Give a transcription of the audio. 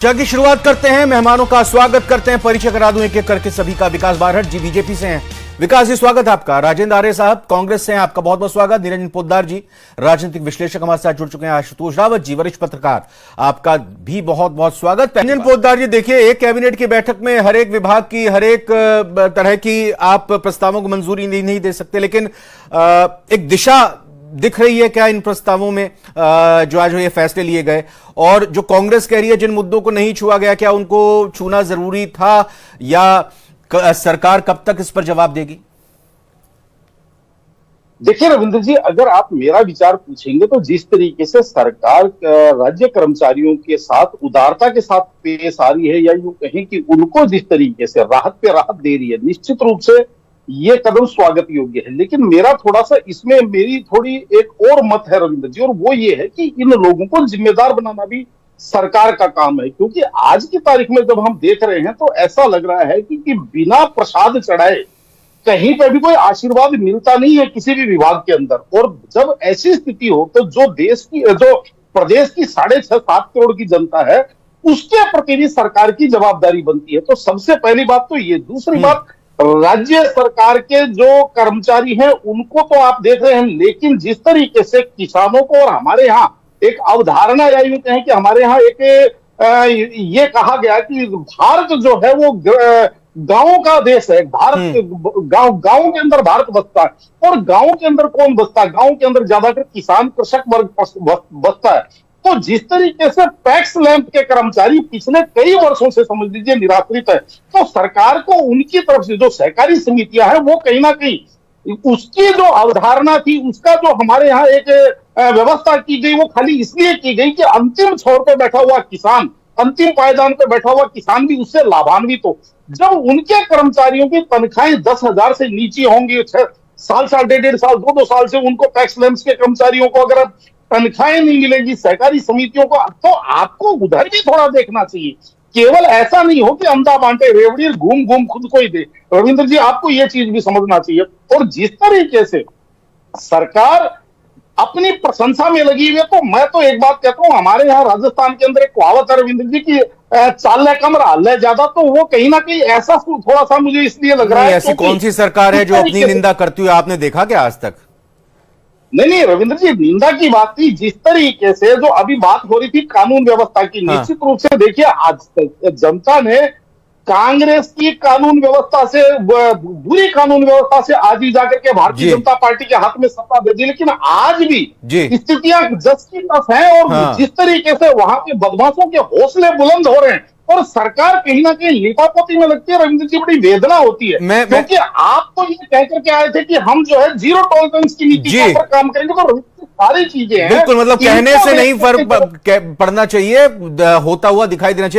चर्चा की शुरुआत करते हैं, मेहमानों का स्वागत करते हैं। परिचय करा दूं एक एक करके सभी का। विकास बारहट जी बीजेपी से हैं। विकास जी स्वागत है आपका। राजेंद्र आर्य साहब कांग्रेस से हैं, आपका बहुत बहुत स्वागत। निरंजन पोद्दार जी राजनीतिक विश्लेषक हमारे साथ जुड़ चुके हैं। आशुतोष रावत जी वरिष्ठ पत्रकार, आपका भी बहुत बहुत स्वागत। निरंजन पोद्दार जी देखिए, एक कैबिनेट की बैठक में हर एक विभाग की हर एक तरह की आप प्रस्तावों को मंजूरी नहीं दे सकते, लेकिन एक दिशा दिख रही है क्या इन प्रस्तावों में जो आज ये फैसले लिए गए? और जो कांग्रेस कह रही है जिन मुद्दों को नहीं छुआ गया, क्या उनको छूना जरूरी था, या सरकार कब तक इस पर जवाब देगी? देखिए रविंद्र जी, अगर आप मेरा विचार पूछेंगे तो जिस तरीके से सरकार राज्य कर्मचारियों के साथ उदारता के साथ पेश आ रही है, या यूं कहें कि उनको जिस तरीके से राहत पे राहत दे रही है, निश्चित रूप से ये कदम स्वागत योग्य है। लेकिन मेरा थोड़ा सा इसमें मेरी थोड़ी एक और मत है रविंद्र जी, और वो ये है कि इन लोगों को जिम्मेदार बनाना भी सरकार का काम है। क्योंकि आज की तारीख में जब हम देख रहे हैं तो ऐसा लग रहा है कि बिना प्रसाद चढ़ाए कहीं पर भी कोई आशीर्वाद मिलता नहीं है किसी भी विभाग के अंदर। और जब ऐसी स्थिति हो तो जो प्रदेश की 6.5-7 करोड़ की जनता है, उसके प्रति भी सरकार की जवाबदारी बनती है। तो सबसे पहली बात तो ये। दूसरी बात, राज्य सरकार के जो कर्मचारी हैं उनको तो आप देख रहे हैं, लेकिन जिस तरीके से किसानों को, और हमारे यहाँ एक अवधारणा या यूं कहें कि हमारे यहाँ एक ये कहा गया कि भारत जो है वो गांवों का देश है। भारत गांव के अंदर भारत बसता है। और गांव के अंदर कौन बसता है? गांव के अंदर ज्यादातर किसान कृषक वर्ग बसता है। तो जिस तरीके से पैक्स लैंप के कर्मचारी पिछले कई वर्षों से समझ लीजिए निराश्रित है, तो सरकार को उनकी तरफ से जो सहकारी समितियां हैं वो कहीं ना कहीं उसकी जो अवधारणा थी, उसका जो हमारे यहाँ एक व्यवस्था की गई, वो खाली इसलिए की गई कि अंतिम छोर पर बैठा हुआ किसान, अंतिम पायदान पर बैठा हुआ किसान भी उससे लाभान्वित हो। जब उनके कर्मचारियों की तनख्वाहें 10,000 से नीचे होंगी, 6 साल, 1.5 साल, 2 साल से उनको पैक्स लैंप्स के कर्मचारियों को अगर तनख्वाहें नहीं मिलेगी, सहकारी समितियों को, तो आपको उधर भी थोड़ा देखना चाहिए। केवल ऐसा नहीं हो कि अंधा बांटे रेवड़ी घूम घूम खुद को ही दे। रविंद्र जी, आपको यह चीज भी समझना चाहिए। और जिस तरीके से सरकार अपनी प्रशंसा में लगी हुई है, तो मैं तो एक बात कहता हूं, हमारे यहाँ राजस्थान के अंदर एक कहावत है रविंद्र जी की, चाल कम हल्ले ज्यादा। तो वो कहीं ना कहीं ऐसा थोड़ा सा मुझे इसलिए लग रहा है। ऐसी कौन सी सरकार है जो अपनी निंदा करती हुई आपने देखा क्या आज तक? नहीं रविंद्र जी, निंदा की बात थी। जिस तरीके से जो अभी बात हो रही थी कानून व्यवस्था की, निश्चित रूप से देखिए आज जनता ने कांग्रेस की कानून व्यवस्था से, बुरी कानून व्यवस्था से आज ही जाकर के भारतीय जनता पार्टी के हाथ में सत्ता दे दी। लेकिन आज भी स्थितियां जस की तस है, और जिस तरीके से वहां के बदमाशों के हौसले बुलंद हो रहे हैं, और सरकार कहीं ना कहीं लिपापोती में लगती है रविंद्र जी, बड़ी वेदना होती है। क्योंकि आप तो ये कह करके आए थे कि हम जो है जीरो टॉलरेंस की नीति पर काम करेंगे, तो सारी चीजें हैं। बिल्कुल, मतलब कहने से नहीं फर्क पड़ना चाहिए, होता हुआ दिखाई देना चाहिए।